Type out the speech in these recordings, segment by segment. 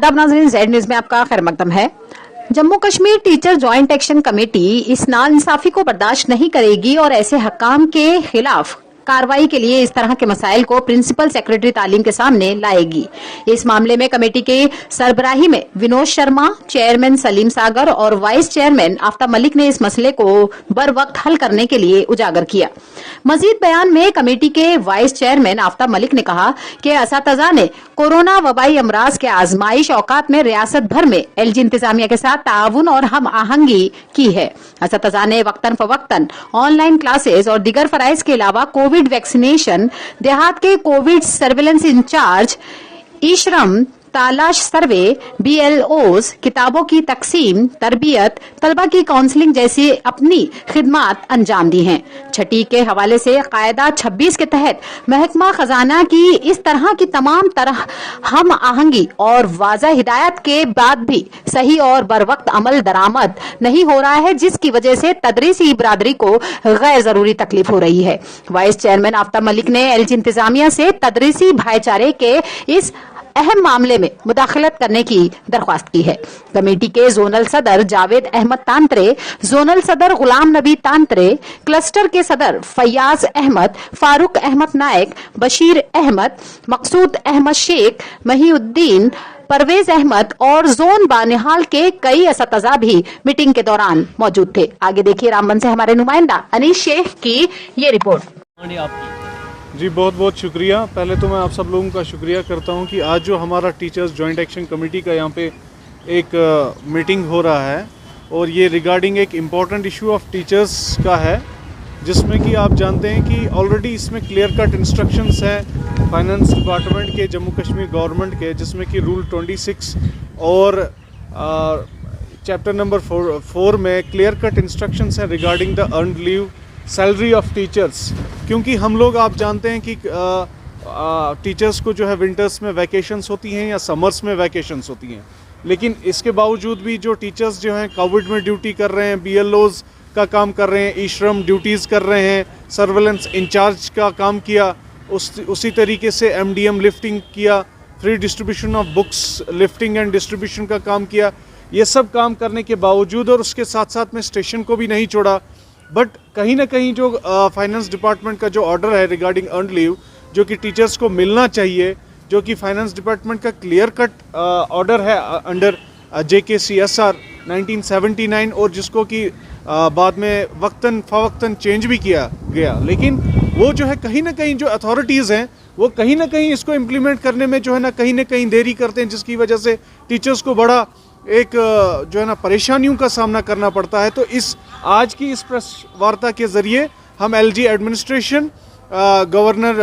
आदाब नाज़रीन, Z news में आपका खैर मकदम है। Jammu Kashmir teacher joint action committee इस नाइंसाफी को बर्दाश्त नहीं करेगी और ऐसे हकाम के खिलाफ कार्रवाई के लिए इस तरह के मसाइल को प्रिंसिपल सेक्रेटरी तालीम के सामने लाएगी। इस मामले में कमेटी के सरबराही में विनोद शर्मा, चेयरमैन सलीम सागर और वाइस चेयरमैन आफ्ताब मलिक ने इस मसले को बर वक्त हल करने के लिए उजागर किया। मजीद बयान में कमेटी के वाइस चेयरमैन आफ्ताब मलिक ने कहा कि असातिज़ा ने कोरोना वबाई अमराज के आजमाइश औकात में रियासत भर में एलजी इंतजामिया के साथ ताउन और हम आहंगी की है। असातिज़ा ने वक्तन फवक्तन ऑनलाइन क्लासेस और दीगर फराइज के अलावा कोविड वैक्सीनेशन, देहात के कोविड सर्विलेंस इंचार्ज, ई श्रम, तालाश सर्वे, BLOs, किताबों की तकसीम, तरबियत, तलबा की काउंसलिंग जैसी अपनी खिदमात अंजाम दी हैं। छठी के हवाले से कायदा 26 के तहत महकमा खजाना की इस तरह की तमाम तरह हम आहंगी और वाज़ा हिदायत के बाद भी सही और बर वक्त अमल दरामद नहीं हो रहा है, जिसकी वजह से तदरीसी बरादरी को गैर जरूरी तकलीफ हो रही है। वाइस चेयरमैन आफ्ताब मलिक ने एलजी इंतजामिया से तदरीसी भाईचारे के इस अहम मामले में मुदाखलत करने की दरख्वास्त की है। कमेटी के जोनल सदर जावेद अहमद तांत्रे, जोनल सदर गुलाम नबी तांत्रे, क्लस्टर के सदर फयाज अहमद, फारूक अहमद नायक, बशीर अहमद, मकसूद अहमद शेख, महीउद्दीन, परवेज अहमद और जोन बानिहाल के कई असातिज़ा भी मीटिंग के दौरान मौजूद थे। आगे देखिए रामबन से हमारे नुमाइंदा अनीस शेख की ये रिपोर्ट। जी बहुत बहुत शुक्रिया। पहले तो मैं आप सब लोगों का शुक्रिया करता हूं कि आज जो हमारा टीचर्स जॉइंट एक्शन कमेटी का यहाँ पे एक मीटिंग हो रहा है और ये रिगार्डिंग एक इम्पॉर्टेंट इशू ऑफ टीचर्स का है, जिसमें कि आप जानते हैं कि ऑलरेडी इसमें क्लियर कट इंस्ट्रक्शंस हैं फाइनेंस डिपार्टमेंट के, जम्मू कश्मीर गवर्नमेंट के, जिसमें कि रूल 26 और चैप्टर नंबर 4 में क्लियर कट इंस्ट्रक्शंस हैं regarding the earned leave salary of teachers. क्योंकि हम लोग आप जानते हैं कि टीचर्स को जो है विंटर्स में वैकेशंस होती हैं या समर्स में वैकेशंस होती हैं, लेकिन इसके बावजूद भी जो टीचर्स जो हैं कोविड में ड्यूटी कर रहे हैं, BLOs का काम कर रहे हैं, ई श्रम ड्यूटीज़ कर रहे हैं, सर्वेलेंस इंचार्ज का काम किया, उसी तरीके से MDM लिफ्टिंग किया, free distribution of books lifting and distribution का काम किया। ये सब काम करने के बावजूद और उसके साथ साथ में स्टेशन को भी नहीं छोड़ा, बट कहीं ना कहीं जो फाइनेंस डिपार्टमेंट का जो ऑर्डर है रिगार्डिंग अर्नड लीव, जो कि टीचर्स को मिलना चाहिए, जो कि फाइनेंस डिपार्टमेंट का क्लियर कट ऑर्डर है अंडर JKCSR 1979 और जिसको कि बाद में वक्तन फवक्तन चेंज भी किया गया, लेकिन वो जो है कहीं ना कहीं जो अथॉरिटीज़ हैं वो कहीं ना कहीं इसको इम्प्लीमेंट करने में जो है ना कहीं देरी करते हैं, जिसकी वजह से टीचर्स को बड़ा एक जो है ना परेशानियों का सामना करना पड़ता है। तो इस आज की इस प्रेस वार्ता के ज़रिए हम LG एडमिनिस्ट्रेशन, गवर्नर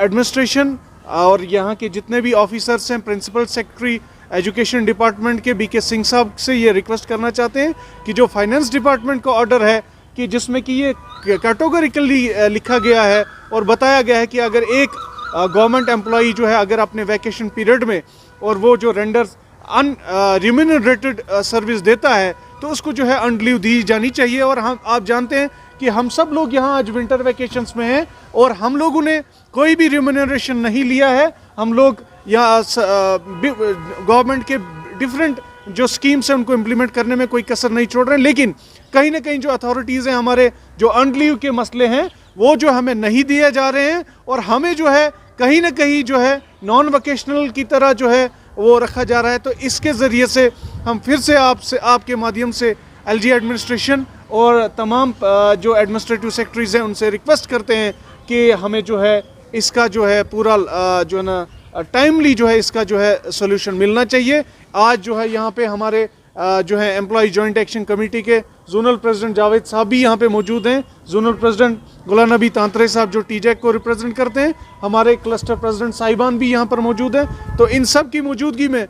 एडमिनिस्ट्रेशन और यहाँ के जितने भी ऑफिसर्स हैं, प्रिंसिपल सेक्रेटरी एजुकेशन डिपार्टमेंट के BK सिंह साहब से ये रिक्वेस्ट करना चाहते हैं कि जो फाइनेंस डिपार्टमेंट का ऑर्डर है कि जिसमें कि ये कैटेगोरिकली लिखा गया है और बताया गया है कि अगर एक गवर्नमेंट एम्प्लॉई जो है अगर अपने वैकेशन पीरियड में और वो जो रेंडर्स अनरिम्यूनरेटेड सर्विस देता है तो उसको जो है अर्नड लीव दी जानी चाहिए। और हम आप जानते हैं कि हम सब लोग यहाँ आज विंटर वैकेशंस में हैं और हम लोगों ने कोई भी रिम्यूनरेशन नहीं लिया है। हम लोग यहाँ गवर्नमेंट के डिफरेंट जो स्कीम्स हैं उनको इम्प्लीमेंट करने में कोई कसर नहीं छोड़ रहे हैं, लेकिन कहीं ना कहीं जो अथॉरिटीज़ हैं, हमारे जो अर्नड लीव के मसले हैं वो जो हमें नहीं दिए जा रहे हैं और हमें जो है कहीं ना कहीं जो है नॉन वोकेशनल की तरह जो है वो रखा जा रहा है। तो इसके ज़रिए से हम फिर से आपके माध्यम से LG एडमिनिस्ट्रेशन और तमाम जो एडमिनिस्ट्रेटिव सेक्रेटरीज़ हैं उनसे रिक्वेस्ट करते हैं कि हमें जो है इसका जो है पूरा जो है ना टाइमली जो है इसका जो है सोल्यूशन मिलना चाहिए। आज जो है यहाँ पे हमारे जो है एम्प्लॉय जॉइंट एक्शन कमेटी के जोनल प्रेसिडेंट जावेद साहब भी यहाँ पे मौजूद हैं, जोनल प्रेसिडेंट गुलाम नबी तांत्रे साहब जो TJAC को रिप्रेजेंट करते हैं, हमारे क्लस्टर प्रेसिडेंट साहिबान भी यहाँ पर मौजूद हैं। तो इन सब की मौजूदगी में